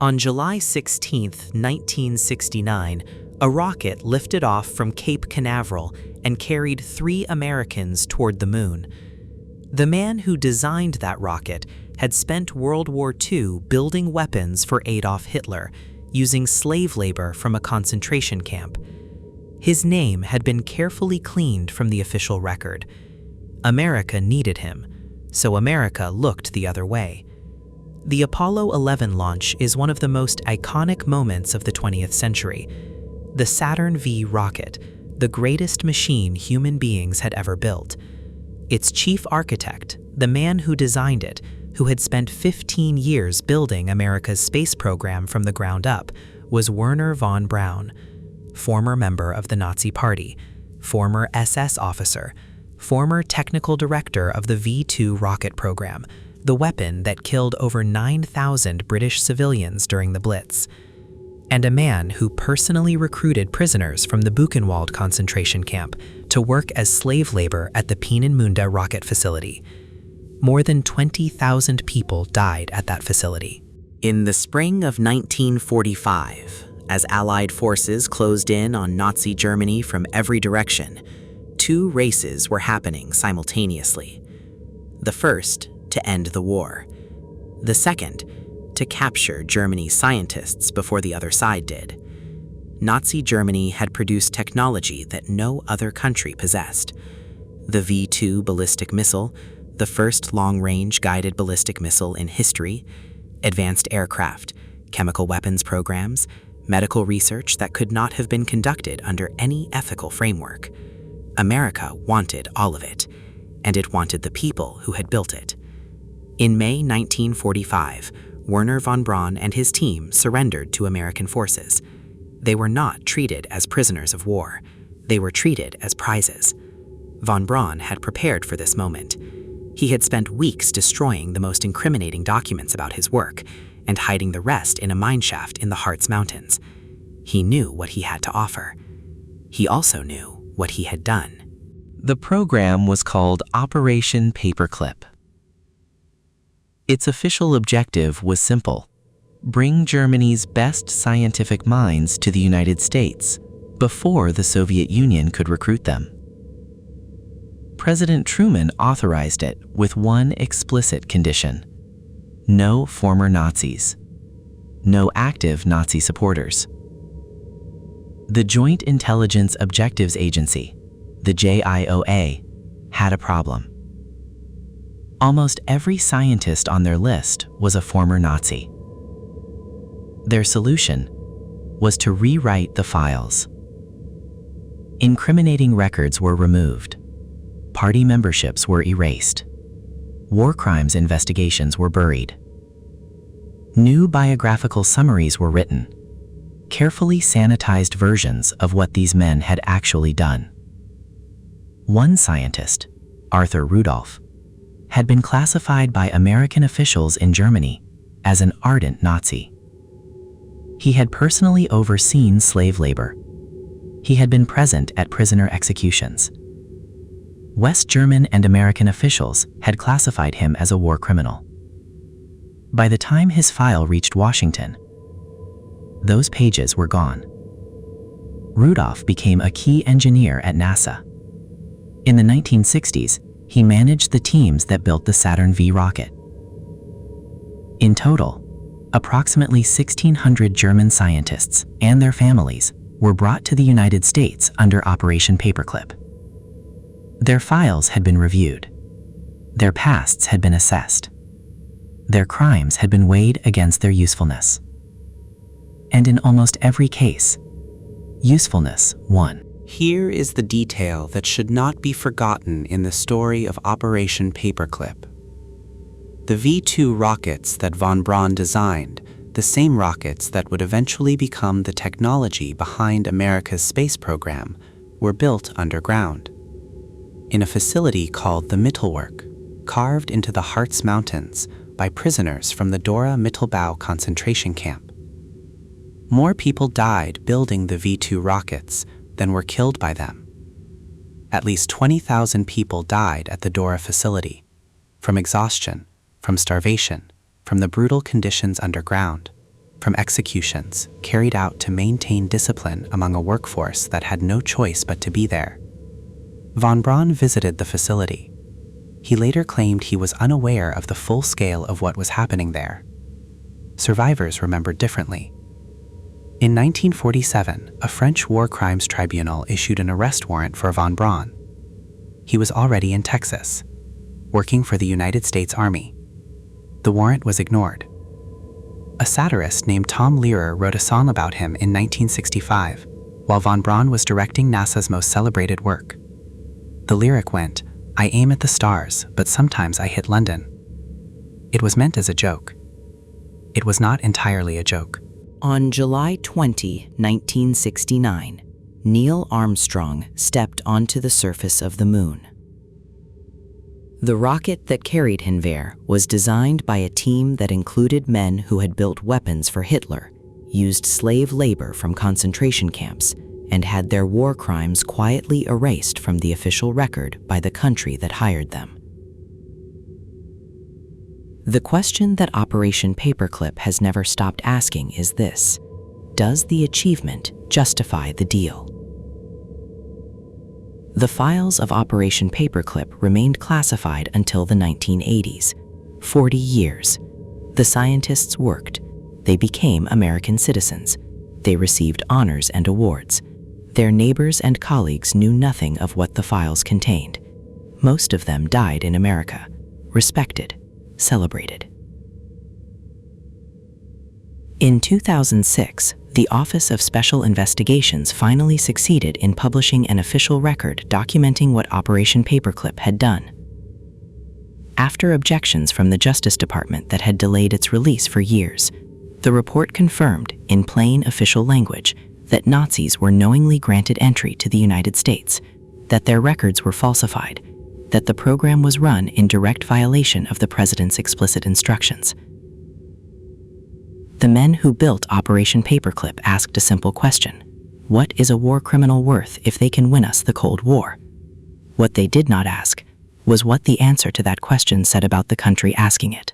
On July 16, 1969, a rocket lifted off from Cape Canaveral and carried 3 Americans toward the moon. The man who designed that rocket had spent World War II building weapons for Adolf Hitler, using slave labor from a concentration camp. His name had been carefully cleaned from the official record. America needed him, so America looked the other way. The Apollo 11 launch is one of the most iconic moments of the 20th century. The Saturn V rocket, the greatest machine human beings had ever built. Its chief architect, the man who designed it, who had spent 15 years building America's space program from the ground up, was Wernher von Braun, former member of the Nazi Party, former SS officer, former technical director of the V-2 rocket program, the weapon that killed over 9,000 British civilians during the Blitz, and a man who personally recruited prisoners from the Buchenwald concentration camp to work as slave labor at the Peenemünde rocket facility. More than 20,000 people died at that facility. In the spring of 1945, as Allied forces closed in on Nazi Germany from every direction, 2 races were happening simultaneously. The first, to end the war. The second, to capture Germany's scientists before the other side did. Nazi Germany had produced technology that no other country possessed. The V-2 ballistic missile, the first long-range guided ballistic missile in history, advanced aircraft, chemical weapons programs, medical research that could not have been conducted under any ethical framework. America wanted all of it, and it wanted the people who had built it. In May 1945, Wernher von Braun and his team surrendered to American forces. They were not treated as prisoners of war. They were treated as prizes. Von Braun had prepared for this moment. He had spent weeks destroying the most incriminating documents about his work and hiding the rest in a mineshaft in the Harz Mountains. He knew what he had to offer. He also knew what he had done. The program was called Operation Paperclip. Its official objective was simple: bring Germany's best scientific minds to the United States before the Soviet Union could recruit them. President Truman authorized it with one explicit condition: no former Nazis, no active Nazi supporters. The Joint Intelligence Objectives Agency, the JIOA, had a problem. Almost every scientist on their list was a former Nazi. Their solution was to rewrite the files. Incriminating records were removed. Party memberships were erased. War crimes investigations were buried. New biographical summaries were written, carefully sanitized versions of what these men had actually done. One scientist, Arthur Rudolph, had been classified by American officials in Germany as an ardent Nazi. He had personally overseen slave labor. He had been present at prisoner executions. West German and American officials had classified him as a war criminal. By the time his file reached Washington, those pages were gone. Rudolph became a key engineer at NASA. In the 1960s, he managed the teams that built the Saturn V rocket. In total, approximately 1,600 German scientists and their families were brought to the United States under Operation Paperclip. Their files had been reviewed. Their pasts had been assessed. Their crimes had been weighed against their usefulness. And in almost every case, usefulness won. Here is the detail that should not be forgotten in the story of Operation Paperclip. The V-2 rockets that von Braun designed, the same rockets that would eventually become the technology behind America's space program, were built underground, in a facility called the Mittelwerk, carved into the Harz Mountains by prisoners from the Dora Mittelbau concentration camp. More people died building the V-2 rockets than were killed by them. At least 20,000 people died at the Dora facility, from exhaustion, from starvation, from the brutal conditions underground. from executions carried out to maintain discipline among a workforce that had no choice but to be there. Von Braun visited the facility. He later claimed he was unaware of the full scale of what was happening there. Survivors remembered differently. In 1947, a French war crimes tribunal issued an arrest warrant for von Braun. He was already in Texas, working for the United States Army. The warrant was ignored. A satirist named Tom Lehrer wrote a song about him in 1965, while von Braun was directing NASA's most celebrated work. The lyric went, "I aim at the stars, but sometimes I hit London." It was meant as a joke. It was not entirely a joke. On July 20, 1969, Neil Armstrong stepped onto the surface of the moon. The rocket that carried him there was designed by a team that included men who had built weapons for Hitler, used slave labor from concentration camps, and had their war crimes quietly erased from the official record by the country that hired them. The question that Operation Paperclip has never stopped asking is this: does the achievement justify the deal? The files of Operation Paperclip remained classified until the 1980s. 40 years. The scientists worked. They became American citizens. They received honors and awards. Their neighbors and colleagues knew nothing of what the files contained. Most of them died in America, respected, celebrated. In 2006, the Office of Special Investigations finally succeeded in publishing an official record documenting what Operation Paperclip had done. After objections from the Justice Department that had delayed its release for years, the report confirmed, in plain official language, that Nazis were knowingly granted entry to the United States, that their records were falsified, that the program was run in direct violation of the President's explicit instructions. The men who built Operation Paperclip asked a simple question: what is a war criminal worth if they can win us the Cold War? What they did not ask was what the answer to that question said about the country asking it.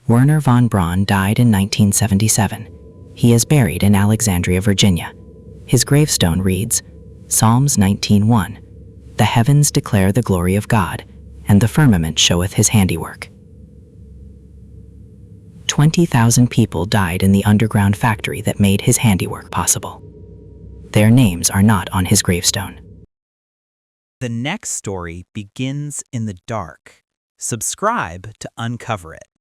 Wernher von Braun died in 1977. He is buried in Alexandria, Virginia. His gravestone reads, Psalms 19:1, "The heavens declare the glory of God, and the firmament showeth his handiwork." 20,000 people died in the underground factory that made his handiwork possible. Their names are not on his gravestone. The next story begins in the dark. Subscribe to uncover it.